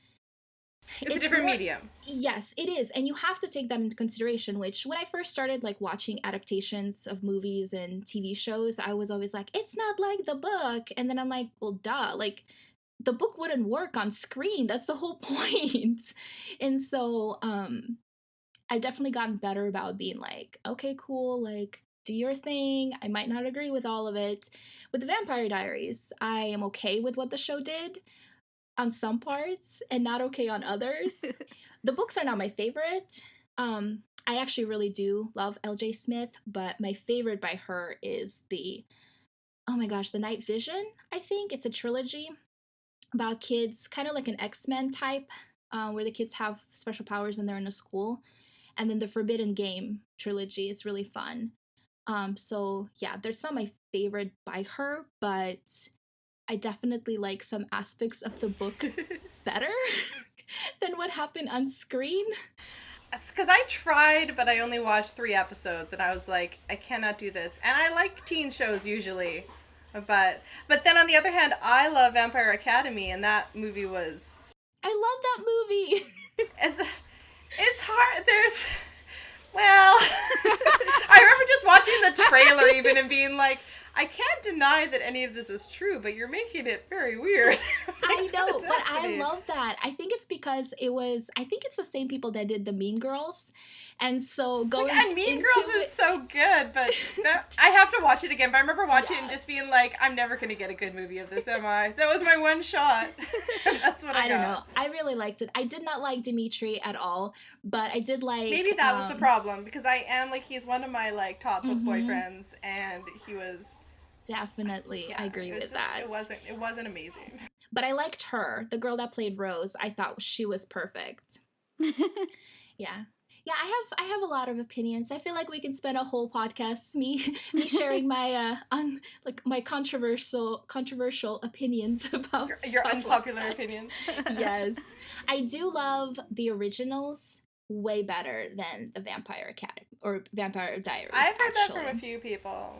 Speaker 2: a different
Speaker 1: more,
Speaker 2: medium.
Speaker 1: Yes, it is. And you have to take that into consideration, which when I first started like watching adaptations of movies and TV shows, I was always like, it's not like the book. And then I'm like, well, duh, like the book wouldn't work on screen. That's the whole point. And so I've definitely gotten better about being like, okay, cool, like do your thing. I might not agree with all of it. With the Vampire Diaries, I am okay with what the show did on some parts and not okay on others. The books are not my favorite. I actually really do love LJ Smith, but my favorite by her is oh my gosh, The Night Vision, I think. It's a trilogy about kids, kind of like an X-Men type, where the kids have special powers and they're in a school. And then the Forbidden Game trilogy is really fun. So yeah, that's not my favorite by her, but I definitely like some aspects of the book better than what happened on screen.
Speaker 2: It's because I tried, but I only watched 3 episodes, and I was like, I cannot do this. And I like teen shows usually, but then on the other hand, I love Vampire Academy, and that movie was.
Speaker 1: I love that movie.
Speaker 2: It's hard. Well, I remember just watching the trailer even and being like, I can't deny that any of this is true, but you're making it very weird.
Speaker 1: I know, but I love that. I think it's because I think it's the same people that did the Mean Girls. And so going
Speaker 2: and Mean Girls is so good, but I have to watch it again. But I remember watching it and just being like, I'm never going to get a good movie of this, am I? That was my one shot. That's what I got.
Speaker 1: I don't know. I really liked it. I did not like Dimitri at all, but I did like...
Speaker 2: Maybe that was the problem, because I am, like, he's one of my, like, top book boyfriends, and he was...
Speaker 1: Definitely, yeah, I agree with that.
Speaker 2: It wasn't amazing.
Speaker 1: But I liked her, the girl that played Rose. I thought she was perfect. Yeah. Yeah, I have a lot of opinions. I feel like we can spend a whole podcast me sharing my my controversial opinions about
Speaker 2: your unpopular opinions.
Speaker 1: Yes. I do love the originals way better than the Vampire Academy or Vampire Diaries.
Speaker 2: I've heard that from a few people.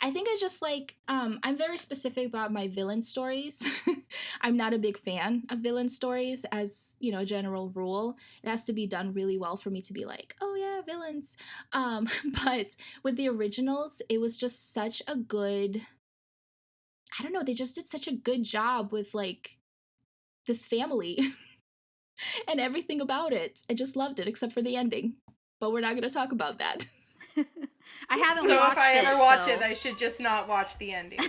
Speaker 1: I think it's just like, I'm very specific about my villain stories. I'm not a big fan of villain stories as, a general rule. It has to be done really well for me to be like, oh yeah, villains. But with the originals, it was just such a good, I don't know, they just did such a good job with like this family and everything about it. I just loved it, except for the ending. But we're not going to talk about that.
Speaker 3: I haven't
Speaker 2: watched it. So
Speaker 3: watched
Speaker 2: if I ever watch it, I should just not watch the ending.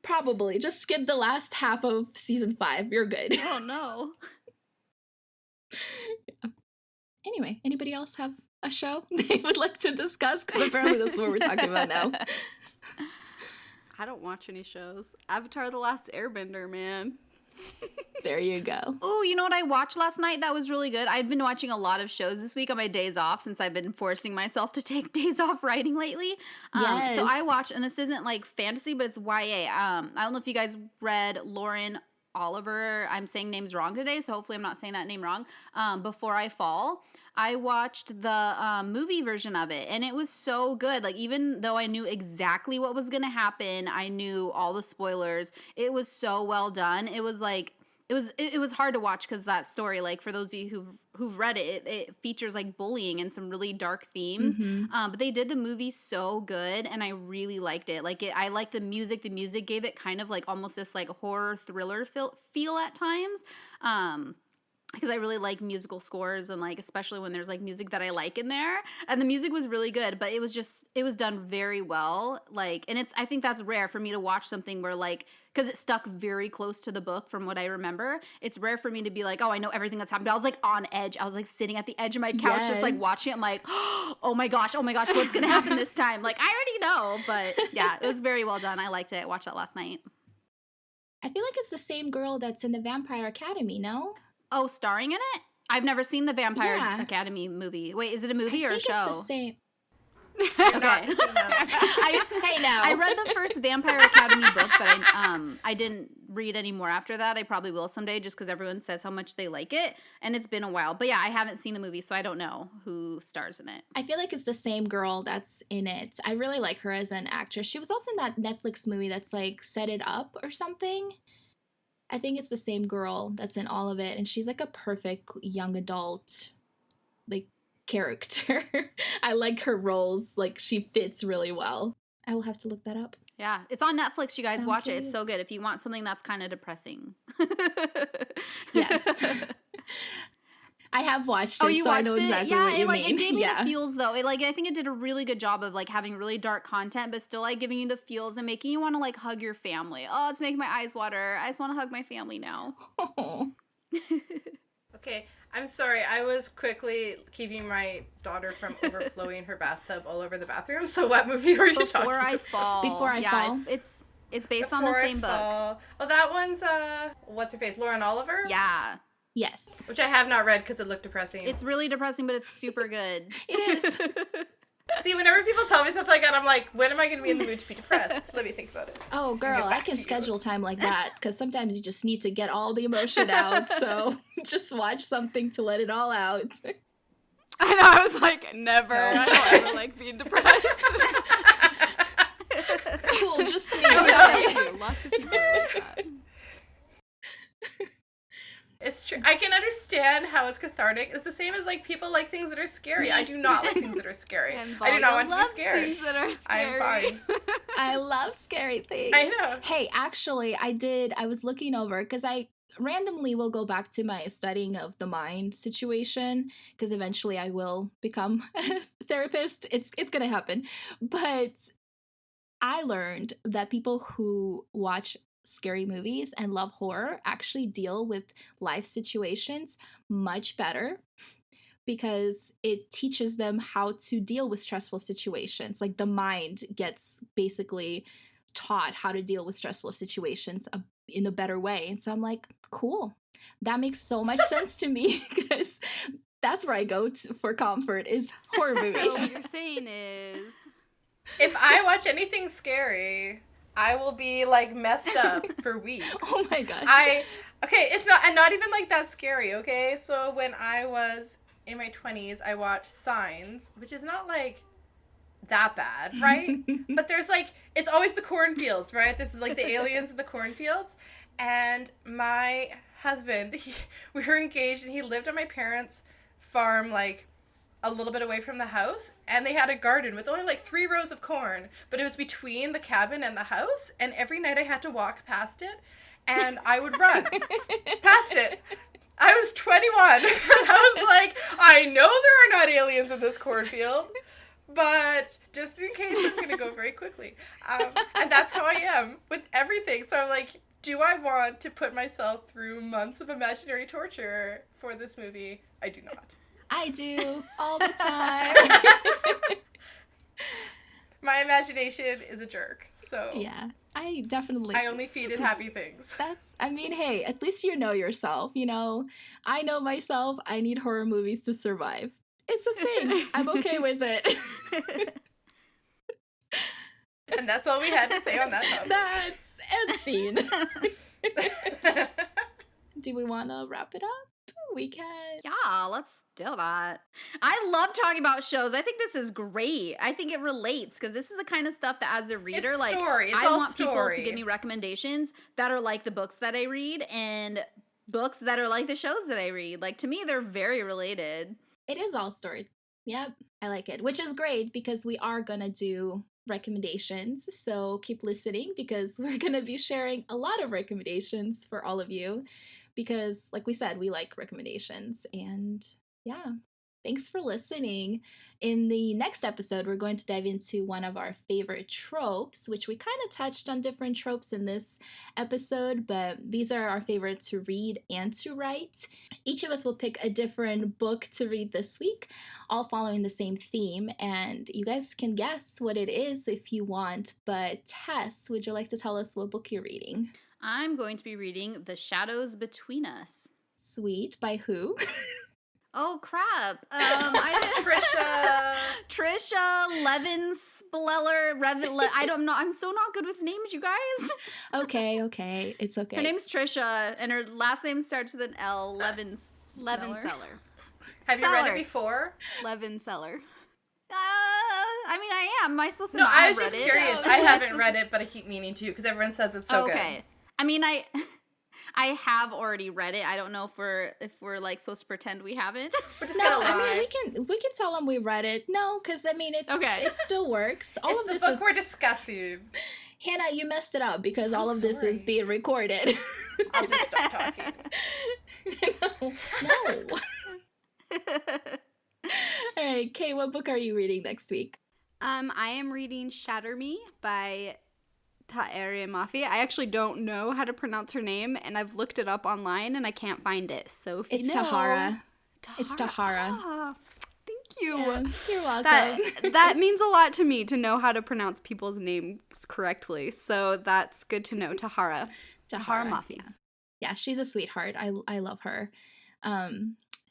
Speaker 1: Probably. Just skip the last half of season 5. You're good.
Speaker 3: Oh, no.
Speaker 1: Yeah. Anyway, anybody else have a show they would like to discuss? Because apparently that's what we're talking about now.
Speaker 4: I don't watch any shows. Avatar: The Last Airbender, man.
Speaker 1: There you go.
Speaker 3: Oh, you know what I watched last night that was really good? I've been watching a lot of shows this week on my days off since I've been forcing myself to take days off writing lately.
Speaker 1: Yes.
Speaker 3: So I watched, and this isn't like fantasy, but it's YA. I don't know if you guys read Lauren Oliver. I'm saying names wrong today, so hopefully I'm not saying that name wrong. Before I Fall. I watched the movie version of it, and it was so good. Like, even though I knew exactly what was going to happen, I knew all the spoilers. It was so well done. It was like, it was hard to watch because that story, like, for those of you who've read it, it features like bullying and some really dark themes.
Speaker 1: Mm-hmm.
Speaker 3: But they did the movie so good, and I really liked it. Like, I liked the music. The music gave it kind of like almost this like horror thriller feel at times. because I really like musical scores, and like especially when there's like music that I like in there. And the music was really good, but it was done very well. Like, and I think that's rare for me to watch something where like, because it stuck very close to the book from what I remember. It's rare for me to be like, oh, I know everything that's happened. I was like on edge. I was like sitting at the edge of my couch, just like
Speaker 1: Yes.
Speaker 3: watching it. I'm like, oh my gosh, what's gonna happen this time? Like I already know, but yeah, it was very well done. I liked it. I watched that last night.
Speaker 1: I feel like it's the same girl that's in the Vampire Academy, no?
Speaker 3: Oh, starring in it? I've never seen the Vampire
Speaker 1: Yeah.
Speaker 3: Academy movie. Wait, is it a movie
Speaker 1: I
Speaker 3: or a
Speaker 1: think
Speaker 3: show?
Speaker 1: it's the same.
Speaker 2: I've not
Speaker 3: Okay.
Speaker 2: seen that.
Speaker 1: Hey now.
Speaker 3: I read the first Vampire Academy book, but I didn't read any more after that. I probably will someday, just because everyone says how much they like it, and it's been a while. But yeah, I haven't seen the movie, so I don't know who stars in it.
Speaker 1: I feel like it's the same girl that's in it. I really like her as an actress. She was also in that Netflix movie that's like Set It Up or something. I think it's the same girl that's in all of it, and she's like a perfect young adult like character. I like her roles. Like she fits really well. I will have to look that up.
Speaker 3: Yeah, it's on Netflix. You guys
Speaker 1: Sound
Speaker 3: watch it. It's so
Speaker 1: curious.
Speaker 3: good. If you want something that's kind of depressing.
Speaker 1: Yes. I have watched it,
Speaker 3: Oh, you
Speaker 1: so I
Speaker 3: watched
Speaker 1: know
Speaker 3: it?
Speaker 1: exactly
Speaker 3: Yeah,
Speaker 1: what you
Speaker 3: it
Speaker 1: mean.
Speaker 3: gave me
Speaker 1: Yeah.
Speaker 3: the feels though. I think it did a really good job of like having really dark content, but still like giving you the feels and making you want to like hug your family. Oh, it's making my eyes water. I just want to hug my family now.
Speaker 2: Okay, I'm sorry. I was quickly keeping my daughter from overflowing her bathtub all over the bathroom. So what movie were you talking
Speaker 3: Before I
Speaker 2: about?
Speaker 3: Fall.
Speaker 1: Before I Fall?
Speaker 3: It's based on the
Speaker 2: Before I
Speaker 3: same book.
Speaker 2: Fall. Oh, that one's what's her face? Lauren Oliver?
Speaker 3: Yeah.
Speaker 1: Yes.
Speaker 2: Which I have not read because it looked depressing.
Speaker 3: It's really depressing, but it's super good.
Speaker 1: It is.
Speaker 2: See, whenever people tell me stuff like that, I'm like, when am I going to be in the mood to be depressed? Let me think about it.
Speaker 1: Oh, girl, I
Speaker 2: back
Speaker 1: can
Speaker 2: to you.
Speaker 1: schedule time like that because sometimes you just need to get all the emotion out. So just watch something to let it all out.
Speaker 4: I know. I was like, never.
Speaker 2: No.
Speaker 4: I don't ever like being depressed.
Speaker 1: Cool, just me.
Speaker 4: Lots of people are like that.
Speaker 2: It's true. I can understand how it's cathartic. It's the same as like people like things that are scary. I do not like things that are scary.
Speaker 4: And
Speaker 2: I do not
Speaker 4: Valia
Speaker 2: want to be
Speaker 4: loves
Speaker 2: scared.
Speaker 4: Things that are
Speaker 2: I'm
Speaker 4: scary.
Speaker 2: fine.
Speaker 1: I love scary things.
Speaker 2: I know.
Speaker 1: Hey, actually, I was looking over because I randomly will go back to my studying of the mind situation because eventually I will become a therapist. It's gonna happen. But I learned that people who watch scary movies and love horror actually deal with life situations much better because it teaches them how to deal with stressful situations. Like the mind gets basically taught how to deal with stressful situations in a better way. And so I'm like, cool. That makes so much sense to me because that's where I go for comfort is horror
Speaker 3: So
Speaker 1: movies.
Speaker 3: what you're saying is
Speaker 2: If I watch anything scary, I will be like messed up for weeks.
Speaker 1: Oh my gosh.
Speaker 2: Okay, it's not even like that scary, okay? So when I was in my 20s, I watched Signs, which is not like that bad, right? But there's like, it's always the cornfields, right? This is like the aliens in the cornfields. And my husband, we were engaged and he lived on my parents' farm, like a little bit away from the house, and they had a garden with only like 3 rows of corn, but it was between the cabin and the house, and every night I had to walk past it, and I would run past it. I was 21, and I was like, I know there are not aliens in this cornfield, but just in case, I'm going to go very quickly. And that's how I am with everything. So I'm like, do I want to put myself through months of imaginary torture for this movie? I do not.
Speaker 1: I do all the time.
Speaker 2: My imagination is a jerk, so
Speaker 1: Yeah, I definitely.
Speaker 2: I only feed it happy things.
Speaker 1: I mean, hey, at least you know yourself, you know? I know myself, I need horror movies to survive. It's a thing. I'm okay with it.
Speaker 2: And that's all we had to say on that topic.
Speaker 1: That's end scene. Do we want to wrap it up? We can.
Speaker 3: yeah, let's do that. I love talking about shows. I think this is great. I think it relates because this is the kind of stuff that as a reader,
Speaker 2: It's
Speaker 3: like
Speaker 2: story. It's
Speaker 3: I
Speaker 2: all
Speaker 3: want people
Speaker 2: story.
Speaker 3: to give me recommendations that are like the books that I read and books that are like the shows that I read. Like to me, they're very related.
Speaker 1: It is all story. Yep, I like it, which is great because we are going to do recommendations. So keep listening because we're going to be sharing a lot of recommendations for all of you. because, like we said, we like recommendations. And yeah, thanks for listening. In the next episode, we're going to dive into one of our favorite tropes, which we kind of touched on different tropes in this episode, but these are our favorites to read and to write. Each of us will pick a different book to read this week, all following the same theme, and you guys can guess what it is if you want. But Tess, would you like to tell us what book you're reading?
Speaker 3: I'm going to be reading The Shadows Between Us.
Speaker 1: Sweet. By who?
Speaker 3: Oh crap! Trisha Levenspleller. I don't know. I'm so not good with names, you guys.
Speaker 1: Okay, it's okay.
Speaker 3: Her name's Trisha, and her last name starts with an L. Levenseller.
Speaker 2: Have you read it before?
Speaker 3: Levenseller. I mean, I am. Am I supposed to?
Speaker 2: No,
Speaker 3: not
Speaker 2: I
Speaker 3: have
Speaker 2: was just
Speaker 3: read
Speaker 2: curious.
Speaker 3: It?
Speaker 2: I haven't read it, but I keep meaning to because everyone says it's so good.
Speaker 3: Okay. I mean, I have already read it. I don't know if we're like supposed to pretend we haven't.
Speaker 2: We're just
Speaker 1: No,
Speaker 2: gonna lie.
Speaker 1: I mean we can tell them we read it. No, because I mean it still works. All of
Speaker 2: It's
Speaker 1: this
Speaker 2: the book
Speaker 1: is
Speaker 2: we're discussing.
Speaker 1: Hannah, you messed it up because all of this
Speaker 2: sorry.
Speaker 1: is being recorded.
Speaker 2: I'll just stop talking.
Speaker 1: No. All right, Kay, what book are you reading next week?
Speaker 3: I am reading Shatter Me by Tahira Mafi. I actually don't know how to pronounce her name, and I've looked it up online, and I can't find it. So if
Speaker 1: It's
Speaker 3: you know,
Speaker 1: Tahara. It's Tahara.
Speaker 3: Ah, thank you.
Speaker 1: Yeah, you're welcome.
Speaker 3: That means a lot to me to know how to pronounce people's names correctly. So that's good to know. Tahira Mafi.
Speaker 1: Yeah, she's a sweetheart. I love her.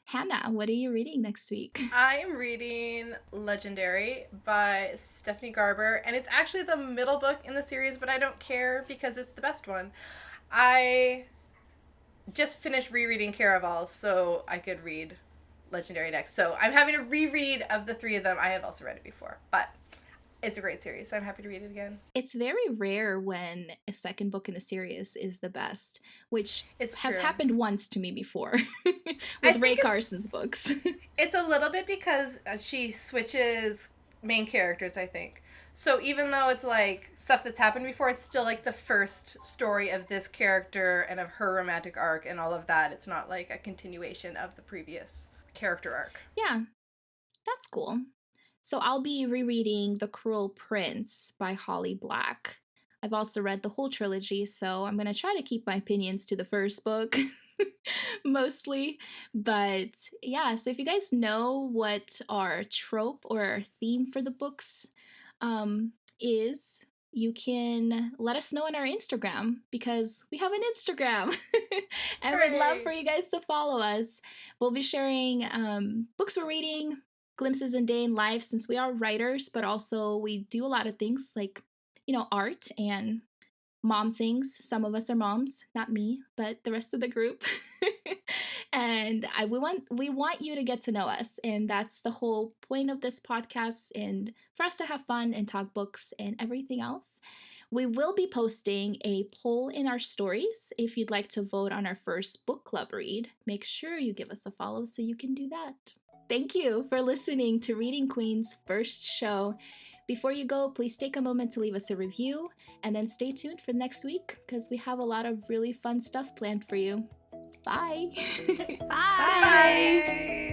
Speaker 1: Hannah, what are you reading next week?
Speaker 2: I am reading Legendary by Stephanie Garber, and it's actually the middle book in the series, but I don't care because it's the best one. I just finished rereading Caraval, so I could read Legendary next. So I'm having a reread of the three of them. I have also read it before, but it's a great series, so I'm happy to read it again.
Speaker 1: It's very rare when a second book in a series is the best, which has happened once to me before with Ray Carson's books.
Speaker 2: It's a little bit because she switches main characters, I think. So even though it's like stuff that's happened before, it's still like the first story of this character and of her romantic arc and all of that. It's not like a continuation of the previous character arc.
Speaker 1: Yeah, that's cool. So I'll be rereading The Cruel Prince by Holly Black. I've also read the whole trilogy, so I'm going to try to keep my opinions to the first book, mostly. But yeah, so if you guys know what our trope or our theme for the books is, you can let us know on our Instagram, because we have an Instagram. And we'd love for you guys to follow us. We'll be sharing books we're reading, glimpses in day in life, since we are writers, but also we do a lot of things like, art and mom things. Some of us are moms, not me, but the rest of the group. And we want you to get to know us, and that's the whole point of this podcast, and for us to have fun and talk books and everything else. We will be posting a poll in our stories. If you'd like to vote on our first book club read, make sure you give us a follow so you can do that. Thank you for listening to Reading Queen's first show. Before you go, please take a moment to leave us a review, and then stay tuned for next week because we have a lot of really fun stuff planned for you. Bye.
Speaker 3: Bye.
Speaker 2: Bye.